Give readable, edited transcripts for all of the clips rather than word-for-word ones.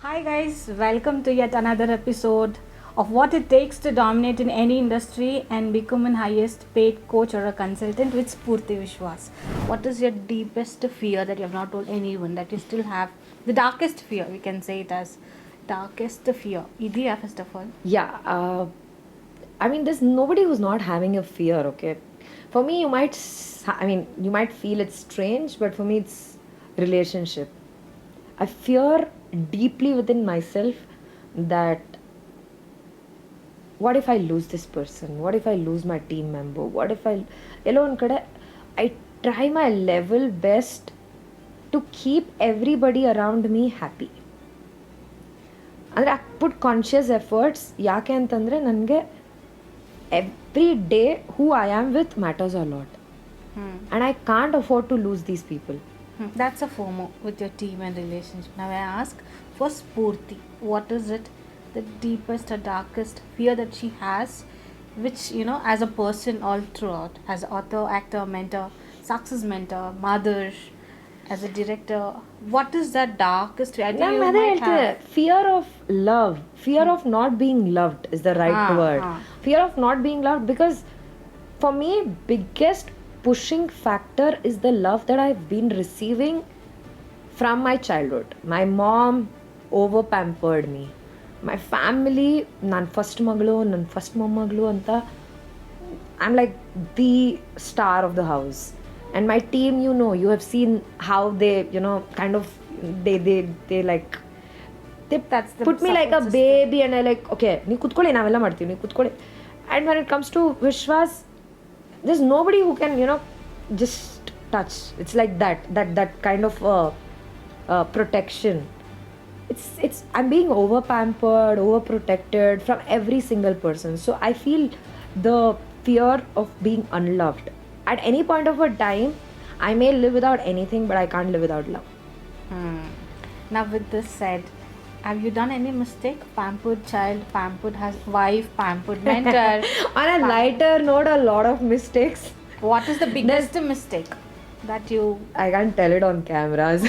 Hi guys, welcome to yet another episode of what it takes to dominate in any industry and become an highest paid coach or a consultant with Spoorthi Vishwas. What is your deepest fear that you have not told anyone, that you still have? The darkest fear, we can say it as darkest fear. Idea first of all. Yeah, there's nobody who's not having a fear, okay? For me, you might feel it's strange, but for me, it's relationship. I fear deeply within myself that what if I lose this person? What if I lose my team member? What if I try my level best to keep everybody around me happy. ಅಂದರೆ I put conscious efforts ಯಾಕೆ ಅಂತಂದರೆ ನನಗೆ every day who I am with matters a lot and I can't afford to lose these people. That's a FOMO with your team and relationship. Now I ask for Spoorthi, what is it, the deepest or darkest fear that she has, which, as a person all throughout, as author, actor, mentor, success mentor, mother, as a director, what is that darkest fear? I think you might have. Fear of love, fear of not being loved is the right word. Fear of not being loved, because for me biggest pushing factor is the love that I've been receiving from my childhood. My mom over pampered me. My family, nan first maglu, nan first mommaglu anta, I'm like the star of the house. And my team, you have seen how they, kind of they like they put me like a baby, and I like, okay, nee kutkoli navella martini, nee kutkoli. And when it comes to Vishwas, there's nobody who can, just touch. It's like that kind of protection. It's I'm being over pampered, over protected from every single person. So I feel the fear of being unloved. At any point of a time, I may live without anything, but I can't live without love. Now with this said, have you done any mistake? Pampered child, pampered wife, pampered mentor. On a lighter note, a lot of mistakes. What is the biggest mistake that you... I can't tell it on cameras.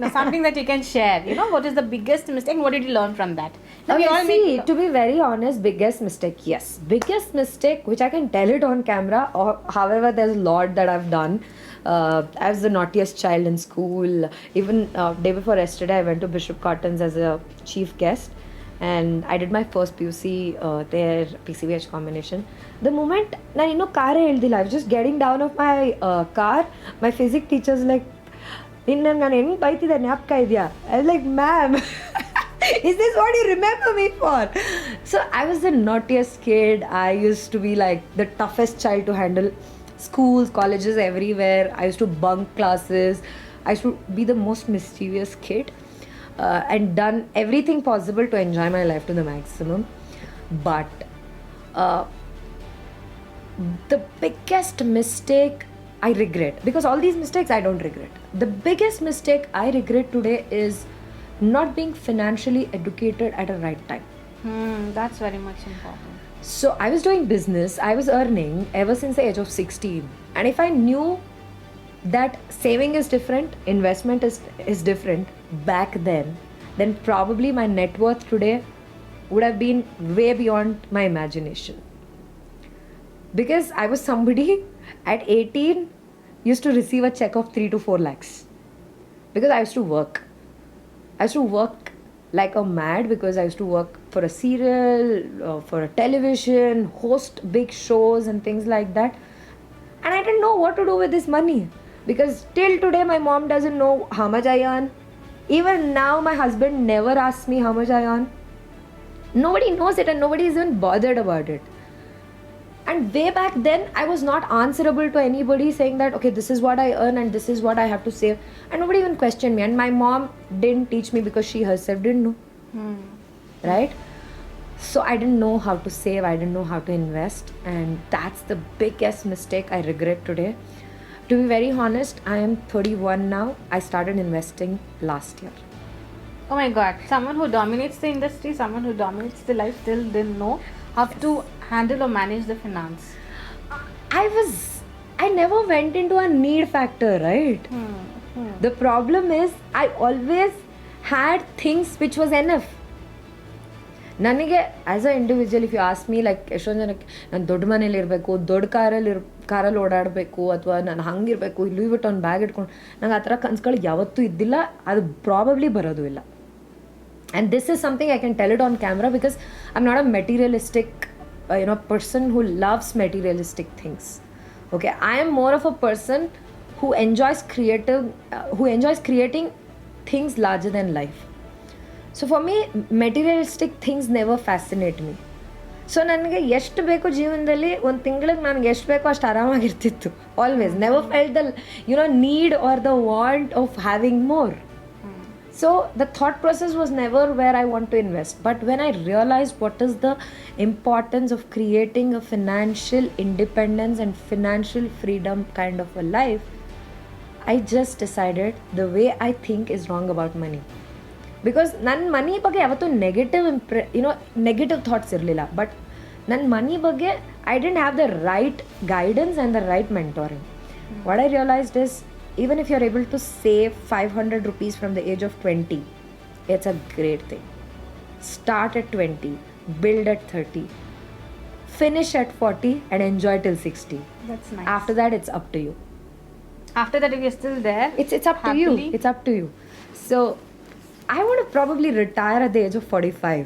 No, something that you can share. What is the biggest mistake and what did you learn from that? To be very honest, biggest mistake, yes. Biggest mistake, which I can tell it on camera, or however, there's a lot that I've done. I was the naughtiest child in school. Even day before yesterday, I went to Bishop Cotton's as a chief guest. And I did my first PUC there, PCVH combination. The moment I car I was just getting down of my car, my physics teacher's like, I was like, ma'am, is this what you remember me for? So I was the naughtiest kid. I used to be like the toughest child to handle. Schools, colleges, everywhere. I used to bunk classes. I used to be the most mischievous kid. And done everything possible to enjoy my life to the maximum. But the biggest mistake I regret, because all these mistakes I don't regret. The biggest mistake I regret today is not being financially educated at a right time. That's very much important. So I was doing business, I was earning ever since the age of 16. And if I knew that saving is different, investment is different back then probably my net worth today would have been way beyond my imagination. Because I was somebody at 18 used to receive a check of 3 to 4 lakhs. Because I used to work. I used to work like a mad, because I used to work for a serial, for a television, host big shows and things like that. And I didn't know what to do with this money. Because till today my mom doesn't know how much I earn. Even now my husband never asks me how much I earn. Nobody knows it and nobody is even bothered about it. And way back then I was not answerable to anybody, saying that okay, this is what I earn and this is what I have to save. And nobody even questioned me. And my mom didn't teach me because she herself didn't know. Right? So I didn't know how to save. I didn't know how to invest. And that's the biggest mistake I regret today. To be very honest, I am 31 now. I started investing last year. Oh my God. Someone who dominates the industry, someone who dominates the life, still didn't know how to handle or manage the finance. I never went into a need factor, right? The problem is I always had things which was enough. ನನಗೆ as a individual if you ask me like ಎಷ್ಟೊಂದು ಜನಕ್ಕೆ ನಾನು ದೊಡ್ಡ ಮನೇಲಿ ಇರಬೇಕು, ದೊಡ್ಡ ಕಾರಲ್ಲಿ ಓಡಾಡಬೇಕು, ಅಥವಾ ನಾನು ಹಂಗಿರಬೇಕು, ಲೂಯಿ ವಿಟಾನ್ ಬ್ಯಾಗ್ ಇಟ್ಕೊಂಡು, ನಂಗೆ ಆ ಥರ ಕನ್ಸುಗಳು ಯಾವತ್ತೂ ಇದ್ದಿಲ್ಲ, ಅದು ಪ್ರಾಬಬ್ಲಿ ಬರೋದು ಇಲ್ಲ. And this is something I can tell it on camera because I am not a materialistic person who loves materialistic things. Okay, I am more of a person who enjoys creating things larger than life. So for me, materialistic things never fascinate me. So ನನಗೆ ಎಷ್ಟು ಬೇಕು ಜೀವನದಲ್ಲಿ ಒಂದು ತಿಂಗಳಿಗೆ ನನಗೆ ಎಷ್ಟು ಬೇಕೋ ಅಷ್ಟು ಆರಾಮಾಗಿರ್ತಿತ್ತು. Always never felt the need or the want of having more. So the thought process was never where I want to invest. But when I realized what is the importance of creating a financial independence and financial freedom kind of a life, I just decided the way I think is wrong about money. Because ನನ್ನ ಮನಿ ಬಗ್ಗೆ ಯಾವತ್ತೂ negative thoughts ಇರಲಿಲ್ಲ. But ನನ್ನ ಮನಿ ಬಗ್ಗೆ I didn't have the right guidance and the right mentoring. What I realized is, even if you're able to save 500 rupees from the age of 20, it's a great thing. Start at 20, build at 30, finish at 40 and enjoy till 60. That's nice. After that, it's up to you. After that, if you're still there, It's up happily, to you. It's up to you. So I want to probably retire at the age of 45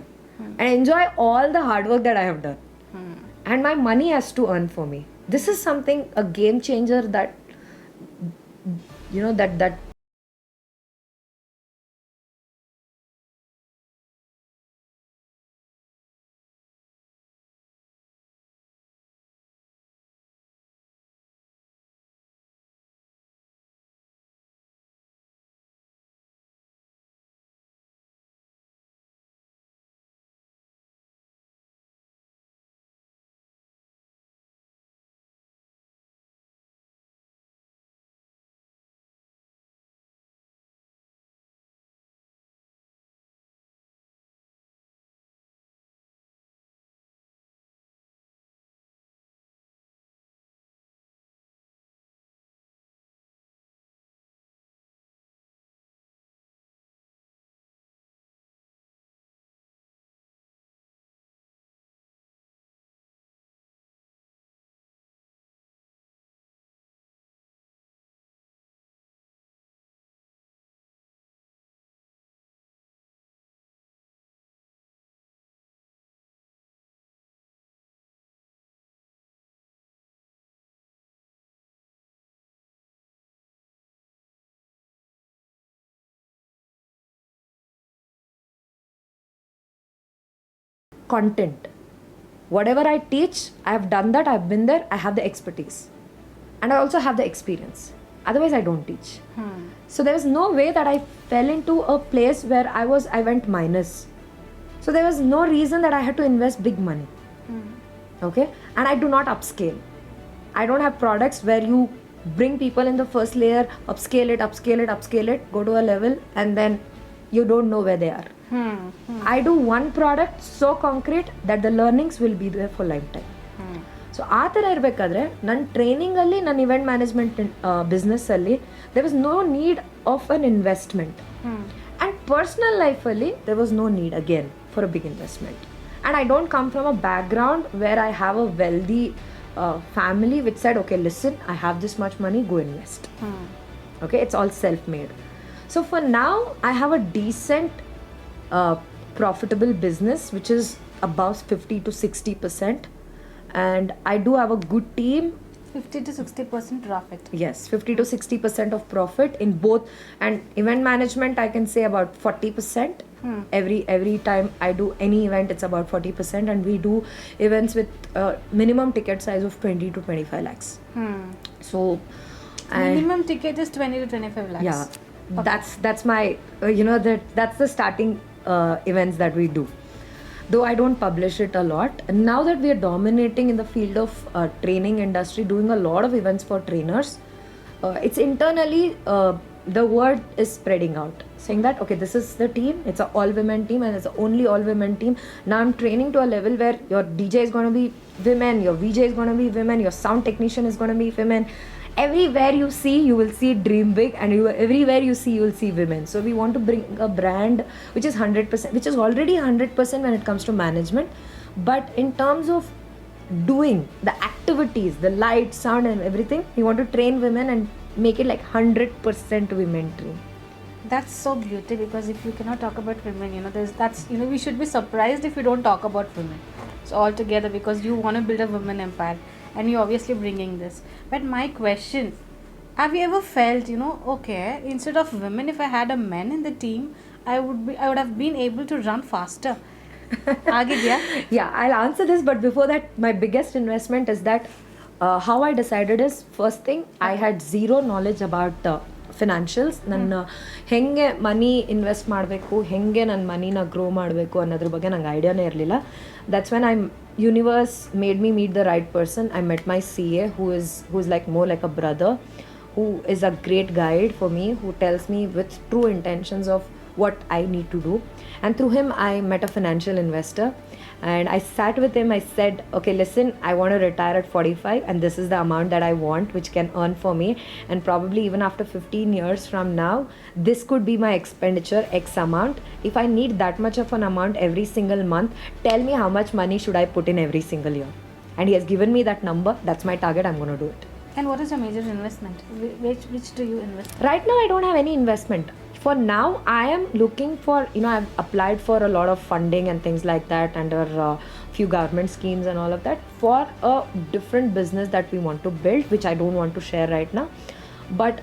and enjoy all the hard work that I have done. And my money has to earn for me. This is something, a game changer that that content, whatever I teach, I have done that, I've been there, I have the expertise, and I also have the experience. Otherwise I don't teach. So there was no way that I fell into a place where I went minus. So there was no reason that I had to invest big money. Okay, and I do not upscale. I don't have products where you bring people in the first layer, upscale it, go to a level, and then you don't know where they are. I do one product so concrete that the learnings will be there for lifetime. So ಆ ಥರ ಇರಬೇಕಾದ್ರೆ ನನ್ನ ಟ್ರೈನಿಂಗಲ್ಲಿ, ನನ್ನ event management ಬಿಸ್ನೆಸ್ಸಲ್ಲಿ there was no need of an investment. And personal ಲೈಫಲ್ಲಿ there was no need again for a big investment. And I don't come from a background where I have a wealthy family which said, okay, listen, I have this much money, go invest. Okay, it's all self-made. So for now, I have a decent profitable business which is above 50 to 60%, and I do have a good team. 50 to 60% profit. Yes, 50 to 60% of profit in both, and event management I can say about 40%. Every time I do any event, it's about 40%, and we do events with minimum ticket size of 20 to 25 lakhs. So Minimum ticket is 20 to 25 lakhs. Yeah, Okay. that's my that's the starting events that we do. Though I don't publish it a lot. And now that we are dominating in the field of training industry, doing a lot of events for trainers, it's internally the word is spreading out, saying that okay, this is the team, it's an all women team, and it's a only all women team. Now I'm training to a level where your DJ is going to be women, your VJ is going to be women, your sound technician is going to be women, everywhere you see, you will see dream big, and everywhere you see, you will see women. So we want to bring a brand which is 100%, which is already 100% when it comes to management, but in terms of doing the activities, the light, sound, and everything, we want to train women and make it like 100% women train. That's so beautiful, because if you cannot talk about women, we should be surprised if you don't talk about women. So altogether, because you want to build a women empire, and you're obviously bringing this. But my question, have you ever felt, okay, instead of women, if I had a man in the team, I would have been able to run faster. Yeah, I'll answer this, but before that, my biggest investment is that how I decided is, first thing, I had zero knowledge about financials. ನನ್ನ ಹೆಂಗೆ ಮನಿ invest ಮಾಡಬೇಕು, ಹೆಂಗೆ ನನ್ನ ಮನಿನ grow ಮಾಡಬೇಕು ಅನ್ನೋದ್ರ ಬಗ್ಗೆ ನಂಗೆ ಐಡಿಯಾನೇ ಇರಲಿಲ್ಲ. That's when universe made me meet the right person. I met my CA who is like more like a brother, who is a great guide for me, who tells me with true intentions of what I need to do. And through him I met a financial investor, and I sat with him. I said, okay, listen, I want to retire at 45, and this is the amount that I want, which can earn for me, and probably even after 15 years from now, this could be my expenditure, X amount. If I need that much of an amount every single month, tell me how much money should I put in every single year. And he has given me that number. That's my target. I'm going to do it. And what is your major investment? Which do you invest? Right now I don't have any investment. For now, I am looking for, I've applied for a lot of funding and things like that under few government schemes and all of that for a different business that we want to build, which I don't want to share right now. But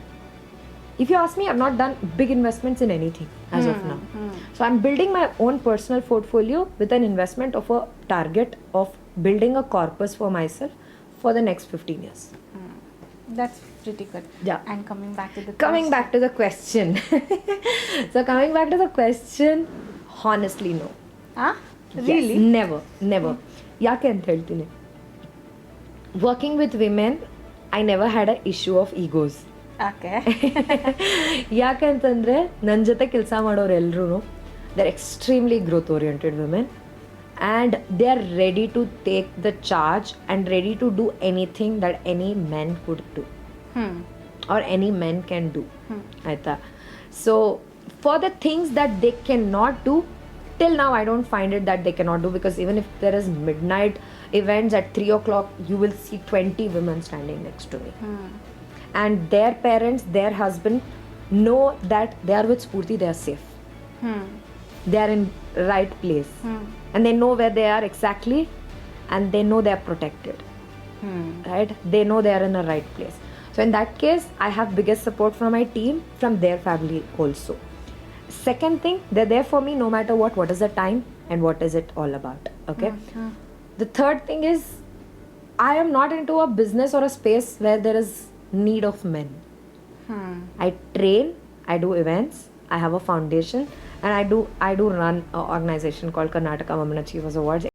if you ask me, I've not done big investments in anything as of now. So I'm building my own personal portfolio with an investment of a target of building a corpus for myself for the next 15 years. That's pretty good. Yeah. And coming back to the question. So coming back to the question, honestly, no. Really? Yes, never. ಯಾಕೆ ಅಂತ ಹೇಳ್ತೀನಿ, working with women, I never had an issue of egos. Okay. ಯಾಕೆ ಅಂತಂದರೆ ನನ್ನ ಜೊತೆ ಕೆಲಸ ಮಾಡೋರೆಲ್ಲರೂ they're extremely growth oriented women, and they are ready to take the charge and ready to do anything that any man could do or any man can do. Aita. So for the things that they cannot do, till now I don't find it that they cannot do, because even if there is midnight events at 3 o'clock, you will see 20 women standing next to me. And their parents, their husband know that they are with Spoorthi, they are safe. They are in right place. And they know where they are exactly, and they know they are protected. Right? They know they are in a right place. So in that case, I have biggest support from my team, from their family also. Second thing, they're there for me no matter what is the time and what is it all about. Okay. The third thing is, I am not into a business or a space where there is need of men. I train, I do events, I have a foundation, and I do run an organization called Karnataka Women Achievers Awards.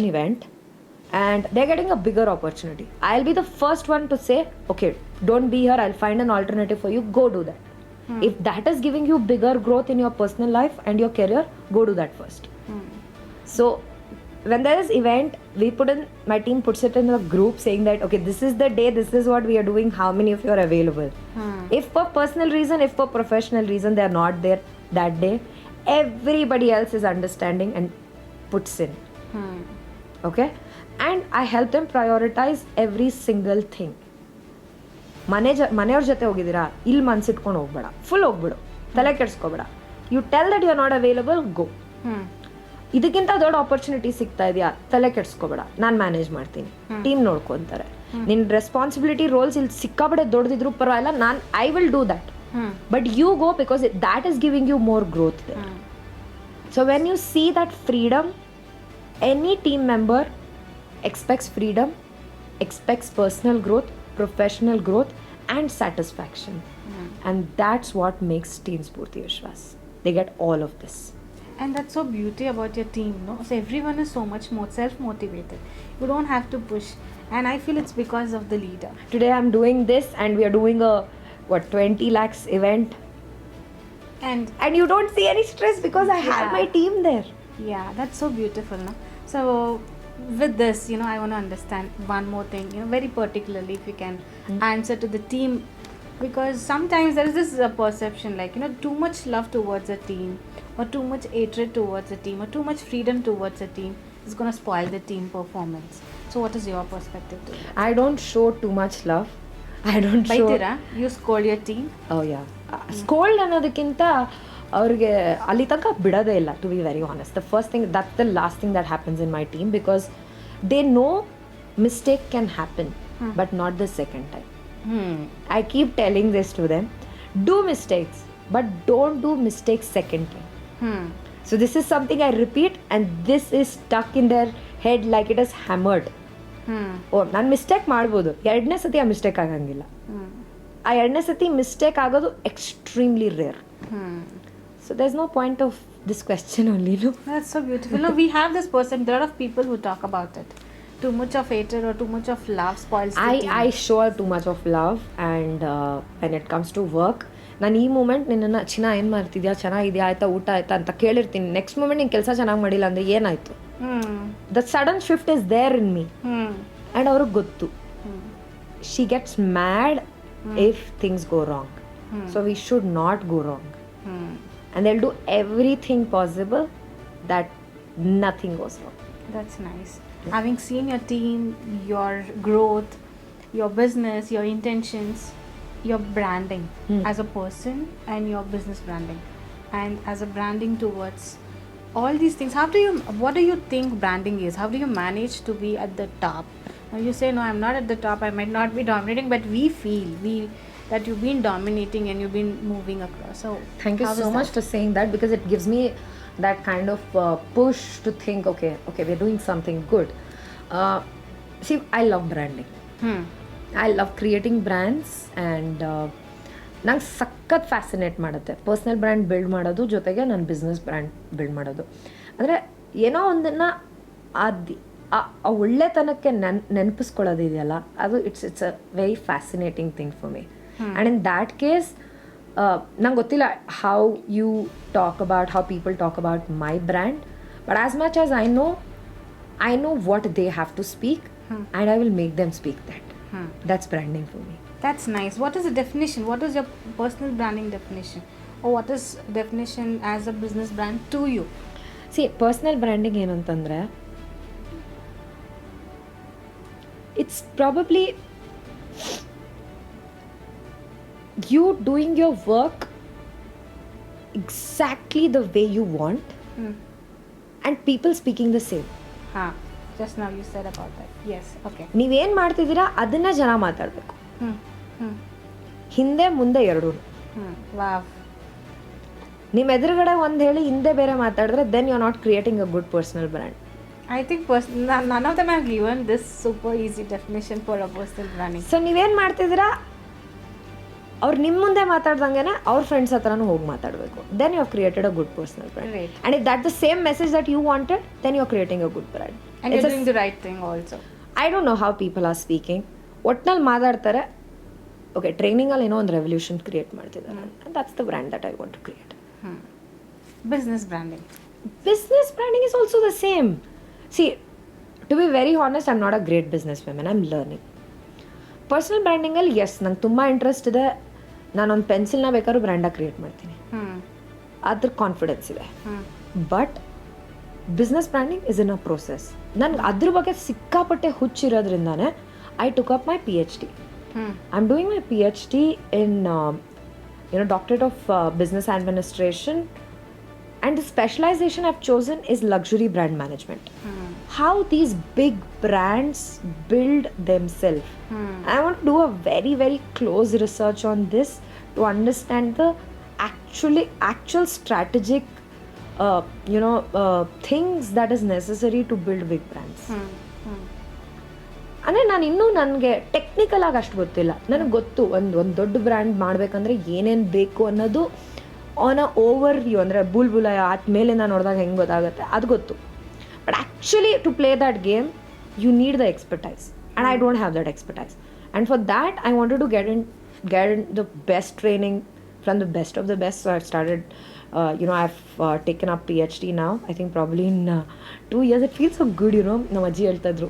Event, and they're getting a bigger opportunity. I'll be the first one to say, okay, don't be here, I'll find an alternative for you, go do that. If that is giving you bigger growth in your personal life and your career, go do that first. So when there is event, my team puts it in a group saying that, okay, this is the day, this is what we are doing, how many of you are available. If for personal reason, if for professional reason they are not there that day, everybody else is understanding and puts in. Okay, and I help them prioritize every single thing. ಮನೆಯವ್ರ ಜೊತೆ ಹೋಗಿದ್ದೀರಾ, ಇಲ್ಲಿ ಮನ್ಸಿಟ್ಕೊಂಡು ಹೋಗ್ಬೇಡ, full ಹೋಗ್ಬಿಡು, ತಲೆ ಕೆಡ್ಸ್ಕೊಬೇಡ. You tell that you are not available, go. ಇದಕ್ಕಿಂತ ದೊಡ್ಡ ಆಪರ್ಚುನಿಟಿ ಸಿಗ್ತಾ ಇದೆಯಾ, ತಲೆ ಕೆಡ್ಸ್ಕೊಬೇಡ, ನಾನು ಮ್ಯಾನೇಜ್ ಮಾಡ್ತೀನಿ, ಟೀಮ್ ನೋಡ್ಕೊಂತಾರೆ. ನಿನ್ನ ರೆಸ್ಪಾನ್ಸಿಬಿಲಿಟಿ ರೋಲ್ಸ್ ಇಲ್ಲಿ ಸಿಕ್ಕಾಬಡೆ ದೊಡ್ಡದಿದ್ರು ಪರವಾಗಿಲ್ಲ, I will do that, but you go because that is giving you more growth there. So when you see that freedom, any team member expects freedom, expects personal growth, professional growth and satisfaction. And that's what makes Team Spoorthi Vishwas. They get all of this. And that's so beauty about your team, no? So everyone is so much more self-motivated. You don't have to push. And I feel it's because of the leader. Today I'm doing this and we are doing a 20 lakhs event. And you don't see any stress because I have my team there. Yeah, that's so beautiful, no? So with this, I want to understand one more thing, very particularly if you can answer to the team, because sometimes there is this perception like, too much love towards a team or too much hatred towards a team or too much freedom towards a team is going to spoil the team performance. So what is your perspective to that? I don't show too much love. I don't show. Baitira, you scold your team? Oh yeah. Scold ಅನ್ನೋದಕ್ಕಿಂತ ಅವ್ರಿಗೆ ಅಲ್ಲಿ ತನಕ ಬಿಡೋದೇ ಇಲ್ಲ, to be very honest. The first thing, that's the last thing that happens in my team, because they know mistake can happen but not the second time. I keep telling this to them, do mistakes but don't do mistakes second time. So this is something I repeat and this is stuck in their head like it is hammered. ಓ, ನಾನು mistake ಮಾಡ್ಬೋದು, ಎರಡನೇ ಸತಿ ಆ mistake ಆಗಂಗಿಲ್ಲ. ಆ ಎರಡನೇ ಸತಿ ಮಿಸ್ಟೇಕ್ ಆಗೋದು extremely rare. So there's no point of this question only, no? That's so beautiful. No, we have this person, there are a lot of people who talk about it. Too much of hatred or too much of love spoils the team. I show too much of love, and when it comes to work, ನಾನು ಈ moment ನಿನ್ನನ್ನು ಚಿನ್ನ ಏನು ಮಾಡ್ತಿದ್ಯಾ, ಚೆನ್ನಾಗಿದೆಯಾ, ಆಯ್ತಾ, ಊಟ ಆಯ್ತಾ ಅಂತ ಕೇಳಿರ್ತೀನಿ. ನೆಕ್ಸ್ಟ್ ಮೂಮೆಂಟ್ ನೀನು ಕೆಲಸ ಚೆನ್ನಾಗಿ ಮಾಡಿಲ್ಲ ಅಂದರೆ ಏನಾಯಿತು, the sudden shift is there in me, and ಅವ್ರಿಗೆ ಗೊತ್ತು. She gets mad if things go wrong. So we should not go wrong. And they'll do everything possible that nothing goes wrong. That's nice. Having seen your team, your growth, your business, your intentions, your branding as a person and your business branding, and as a branding towards all these things, what do you think branding is? How do you manage to be at the top? Now you say, no, I'm not at the top, I might not be dominating, but we feel that you've been dominating and you've been moving across. So thank you so much for saying that, because it gives me that kind of push to think, okay, we're doing something good. See, I love branding. I love creating brands, and ನಂಗೆ ಸಖತ್ fascinate ಮಾಡುತ್ತೆ personal brand build ಮಾಡೋದು, ಜೊತೆಗೆ ನನ್ನ business brand build ಮಾಡೋದು. ಅಂದರೆ ಏನೋ ಒಂದನ್ನು ಆ ಒಳ್ಳೆತನಕ್ಕೆ ನೆನಪಿಸ್ಕೊಳ್ಳೋದಿದೆಯಲ್ಲ, ಅದು it's a very fascinating thing for me. And in that case, ನಂಗೆ ಗೊತ್ತಿಲ್ಲ how you talk about, how people talk about my brand, but as much as I know what they have to speak, and I will make them speak that. That's branding for me. That's nice. What is the definition? What is your personal branding definition? Or what is definition as a business brand to you? See, personal branding ಏನು ಅಂತಂದರೆ, it's probably you doing your work exactly the way you want, and people speaking the same. Just now you said about that. Yes, okay. ನೀವೇನು ಮಾಡ್ತಿದ್ದೀರಾ ಅದನ್ನ ಜನ ಮಾತಾಡಬೇಕು, ಹಿಂದೆ ಮುಂದೆ ಎರಡೂ. ವಾವ್. ನಿಮ್ಮ ಎದುರುಗಡೆ ಒಂದು ಹೇಳಿ ಹಿಂದೆ ಬೇರೆ ಮಾತಾಡಿದ್ರೆ then you're not creating a good personal brand. I think none of them have given this super easy definition for a personal branding. So ನೀವೇನು ಮಾಡ್ತಿದ್ದೀರಾ, ಅವ್ರು ನಿಮ್ಮ ಮುಂದೆ ಮಾತಾಡ್ದಂಗೆ ಅವ್ರ ಫ್ರೆಂಡ್ಸ್ ಹತ್ರನೂ ಹೋಗಿ ಮಾತಾಡಬೇಕು. Then you have created a good personal brand. And if that the same message that you wanted, then you are creating a good brand. And you're doing the right thing also. I don't know how people are speaking. ಒಟ್ನಲ್ಲಿ ಮಾತಾಡ್ತಾರೆ. Okay, ಟ್ರೈನಿಂಗಲ್ಲಿ ಏನೋ ಒಂದು revolution create ಮಾಡ್ತಿದ್ದಾರೆ. And that's the brand that I want to create. Business branding. Business branding is also the same. See, to be very honest, I'm not a great businesswoman. I'm learning. Personal ಬ್ರ್ಯಾಂಡಿಂಗಲ್ಲಿ yes ನಂಗೆ ತುಂಬ interest ಇದೆ. ನಾನೊಂದು ಪೆನ್ಸಿಲ್ನ ಬೇಕಾದ್ರೂ ಬ್ರ್ಯಾಂಡಾಗಿ create ಮಾಡ್ತೀನಿ, ಅದ್ರ confidence ಇದೆ. But business branding is in a process. ನನ್ಗೆ ಅದ್ರ ಬಗ್ಗೆ ಸಿಕ್ಕಾಪಟ್ಟೆ ಹುಚ್ಚಿರೋದ್ರಿಂದಾನೆ I took up my PhD. I am doing my PhD in Doctorate of Business Administration, and the specialization I've chosen is luxury brand management. How these big brands build themselves. I want to do a very, very close research on this to understand the actual strategic things that is necessary to build big brands. ಅಂದರೆ ನಾನು ಇನ್ನೂ ನನಗೆ technical ಆಗಿ ಅಷ್ಟು ಗೊತ್ತಿಲ್ಲ. ನನಗೆ ಗೊತ್ತು ಒಂದು ದೊಡ್ಡ ಬ್ರ್ಯಾಂಡ್ ಮಾಡಬೇಕಂದ್ರೆ ಏನೇನು ಬೇಕು ಅನ್ನೋದು ಆನ್ ಅ ಓವರ್ ವ್ಯೂ, ಅಂದರೆ ಬುಲ್ಬುಲ ಆದಮೇಲೆ ನಾನು ನೋಡಿದಾಗ ಹೆಂಗೆ ಗೊತ್ತಾಗುತ್ತೆ ಅದು ಗೊತ್ತು. But actually to play that game you need the expertise, and I don't have that expertise. And for that I wanted to get in the best training from the best of the best. So I started I've taken up PhD now. I think probably in 2 years. It feels so good, ನಮ್ಮ ಅಜ್ಜಿ ಹೇಳ್ತಾ ಇದ್ರು.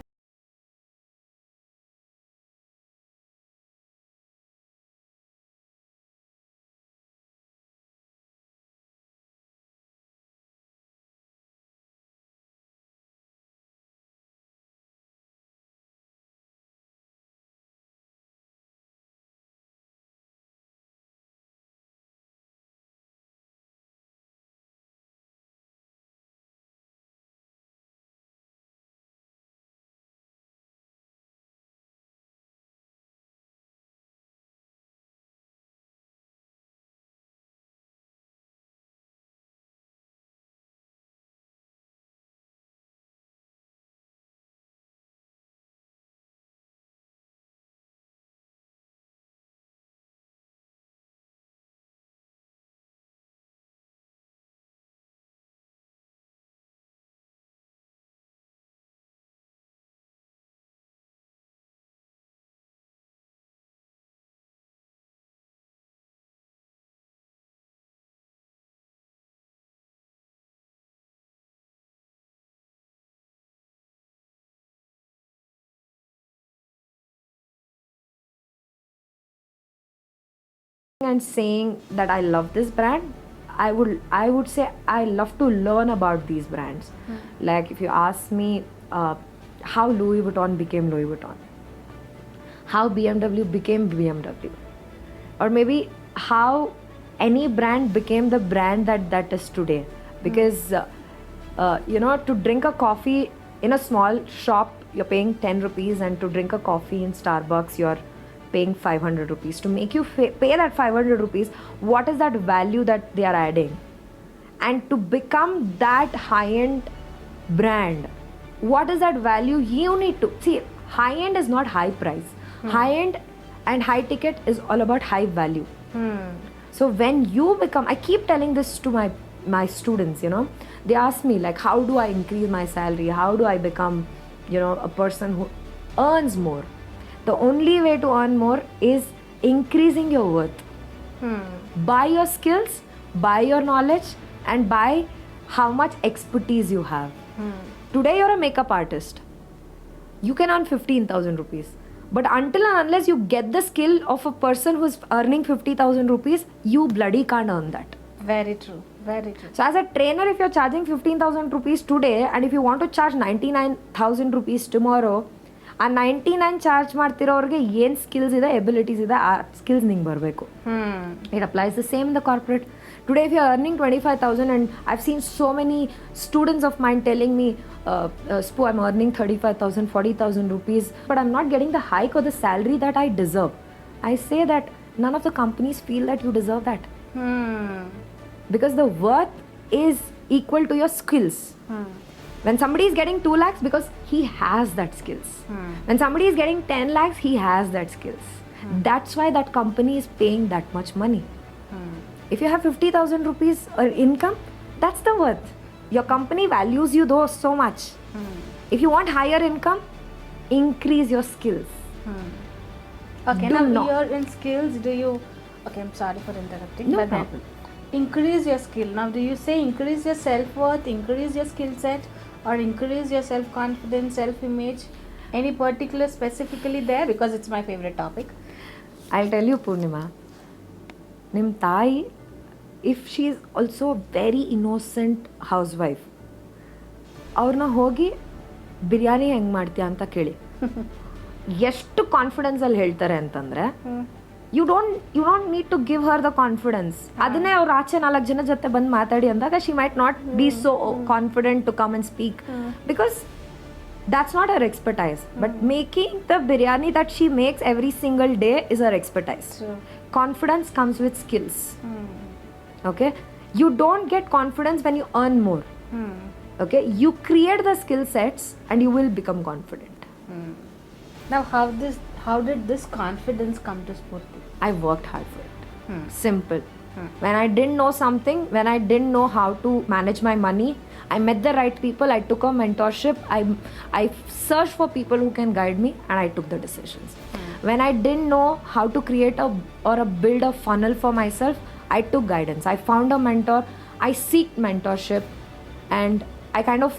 And saying that I love this brand, I would say I love to learn about these brands. Like if you ask me how Louis Vuitton became Louis Vuitton, how BMW became BMW, or maybe how any brand became the brand that is today. Because to drink a coffee in a small shop you're paying 10 rupees, and to drink a coffee in Starbucks you're paying 500 rupees. To make you pay that 500 rupees, what is that value that they are adding? And to become that high-end brand, what is that value you need to see? High-end is not high price. High-end and high ticket is all about high value. So when you become, I keep telling this to my students, they ask me like, how do I increase my salary? How do I become a person who earns more? The only way to earn more is increasing your worth. By your skills, by your knowledge, and by how much expertise you have. Today you're a makeup artist. You can earn 15,000 rupees. But until and unless you get the skill of a person who's earning 50,000 rupees, you bloody can't earn that. Very true. Very true. So as a trainer, if you're charging 15,000 rupees today, and if you want to charge 99,000 rupees tomorrow, ಆ 99 charge ಮಾಡ್ತಿರೋರಿಗೆ ಏನು skills ಇದೆ, abilities ಇದೆ, ಆ skills ನಿಂಗೆ ಬರಬೇಕು. It applies the same in the corporate. Today if you are earning 25,000, and I have seen so many students of mind telling me, Spo, I'm earning 35,000, 40,000 rupees, but I'm not getting the hike or the salary that I deserve. I say that none of the companies feel that you deserve that. Because the worth is equal to your skills. When somebody is getting 2 lakhs, because he has that skills. When somebody is getting 10 lakhs, he has that skills. That's why that company is paying that much money. If you have 50,000 rupees income, that's the worth. Your company values you though so much. If you want higher income, increase your skills. Okay, now you're in skills, do you... Okay, I'm sorry for interrupting. No problem. Increase your skill. Now, do you say increase your self-worth, increase your skill set, or increase your self confidence, self image? Any particular specifically there? Because it's my favorite topic. I'll tell you, Poornima, Nim Tai, if she is also a very innocent housewife, ಅವ್ರನ್ನ ಹೋಗಿ ಬಿರಿಯಾನಿ ಹೆಂಗೆ ಮಾಡ್ತೀಯ ಅಂತ ಕೇಳಿ ಎಷ್ಟು ಕಾನ್ಫಿಡೆನ್ಸಲ್ಲಿ ಹೇಳ್ತಾರೆ ಅಂತಂದರೆ you don't need to give her the confidence. ಅದನ್ನೇ ಅವ್ರು ಆಚೆ 4 ಜನ ಜೊತೆ ಬಂದು ಮಾತಾಡಿ ಅಂದಾಗ she might not be so confident to come and speak because that's not her expertise. But making the biryani that she makes every single day is her expertise. Sure. Confidence comes with skills. Okay, you don't get confidence when you earn more. Okay, you create the skill sets and you will become confident. Now, how did this confidence come to Spoorthi? I worked hard for it. Simple. When I didn't know something, when I didn't know how to manage my money, I met the right people, I took a mentorship, I searched for people who can guide me, and I took the decisions. When I didn't know how to create build a funnel for myself, I took guidance. I found a mentor, I seeked mentorship, and I kind of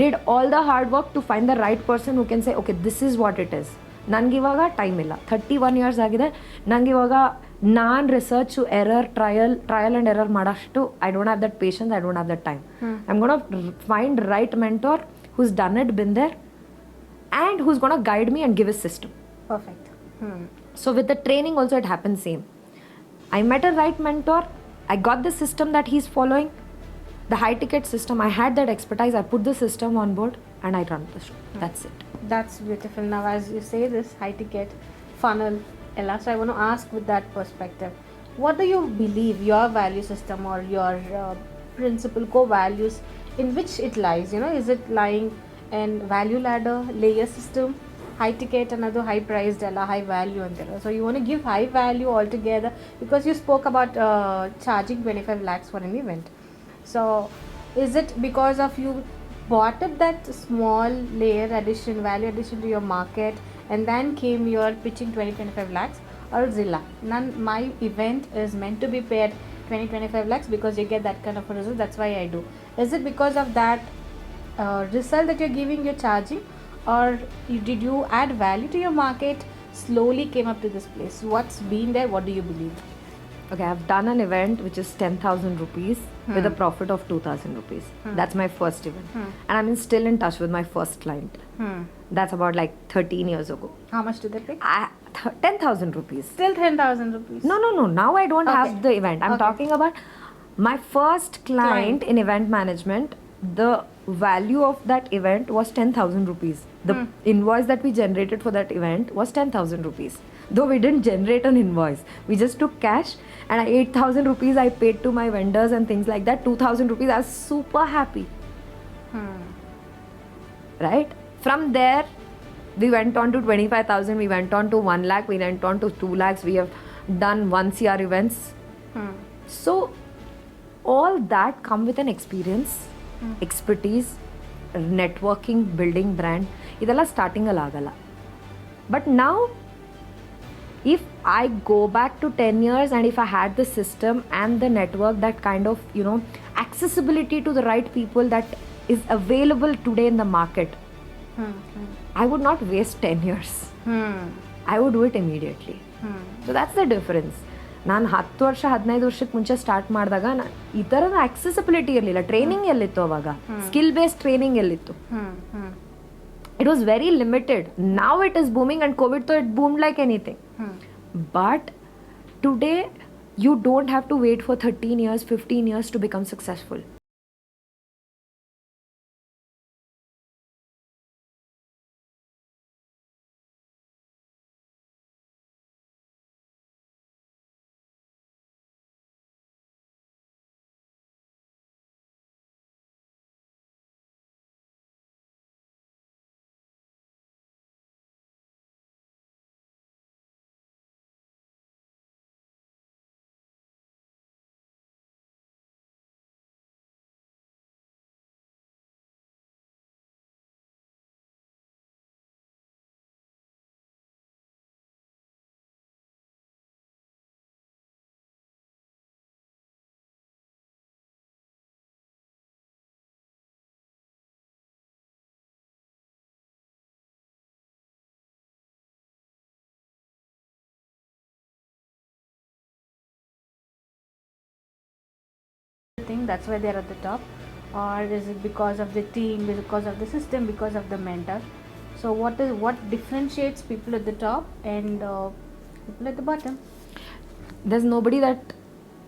did all the hard work to find the right person who can say, okay, this is what it is. ನನಗಿವಾಗ time ಇಲ್ಲ, 31 years ಆಗಿದೆ. ನನಗಿವಾಗ ನಾನು research trial and error ಮಾಡೋಷ್ಟು I don't have that patience, I don't have that time. I am gonna find right mentor who's done it, been there, and who's gonna guide me and give is system. Perfect. So with the training also it happened same. I met a right mentor, I got the system that he's following, the high ticket system. I had that expertise, I put the system on board and I run the show. That's it. That's beautiful. Now, as you say this high ticket funnel, Ella, so I want to ask with that perspective, what do you believe your value system or your principal core values, in which it lies? You know, is it lying in value ladder, layer system, high ticket, another high priced, Ella, high value, and there. So you want to give high value altogether because you spoke about charging 25 lakhs for an event. So is it because of you bought up that small layer addition, value addition to your market, and then came your pitching 20-25 lakhs, or Zilla? My event is meant to be paid 20-25 lakhs because you get that kind of a result. That's why I do. Is it because of that result that you're giving, you're charging, or did you add value to your market, slowly came up to this place? What's been there? What do you believe? Okay, I've done an event which is 10,000 rupees with a profit of 2,000 rupees. That's my first event. And I'm still in touch with my first client. That's about like 13 years ago. How much did they pay? 10,000 rupees. Still 10,000 rupees? No. Now I don't have the event. I'm talking about my first client in event management. The value of that event was 10,000 rupees. The invoice that we generated for that event was 10,000 rupees. Though we didn't generate an invoice, we just took cash, and 8,000 rupees I paid to my vendors and things like that. 2,000 rupees, I was super happy. Right? From there, we went on to 25,000, we went on to 1 lakh, we went on to 2 lakhs, we have done 1 CR events. So all that come with an experience, expertise, networking, building brand. ಇದೆಲ್ಲ ಸ್ಟಾರ್ಟಿಂಗಲ್ಲಿ ಆಗಲ್ಲ. But now, if I go back to 10 years and if I had the system and the network, that kind of, accessibility to the right people that is available today in the market, I would not waste 10 years. I would do it immediately. So that's the difference. ನಾನು 10 ವರ್ಷ 15 ವರ್ಷಕ್ಕೆ ಮುಂಚೆ start ಮಾಡಿದಾಗ ಈ ಥರದ accessibility ಇರಲಿಲ್ಲ. Training ಎಲ್ಲಿತ್ತು ಅವಾಗ? ಸ್ಕಿಲ್ ಬೇಸ್ಡ್ ಟ್ರೈನಿಂಗ್ ಎಲ್ಲಿತ್ತು? It was very limited. Now it is booming, and COVID, so it boomed like anything. But today, you don't have to wait for 13 years, 15 years to become successful. everything, that's why they're at the top? Or is it because of the team, because of the system, because of the mentor? So what differentiates people at the top and people at the bottom? There's nobody that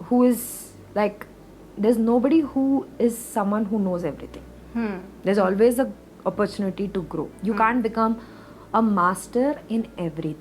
who is like, there's nobody who is someone who knows everything. There's always a opportunity to grow. You can't become a master in everything.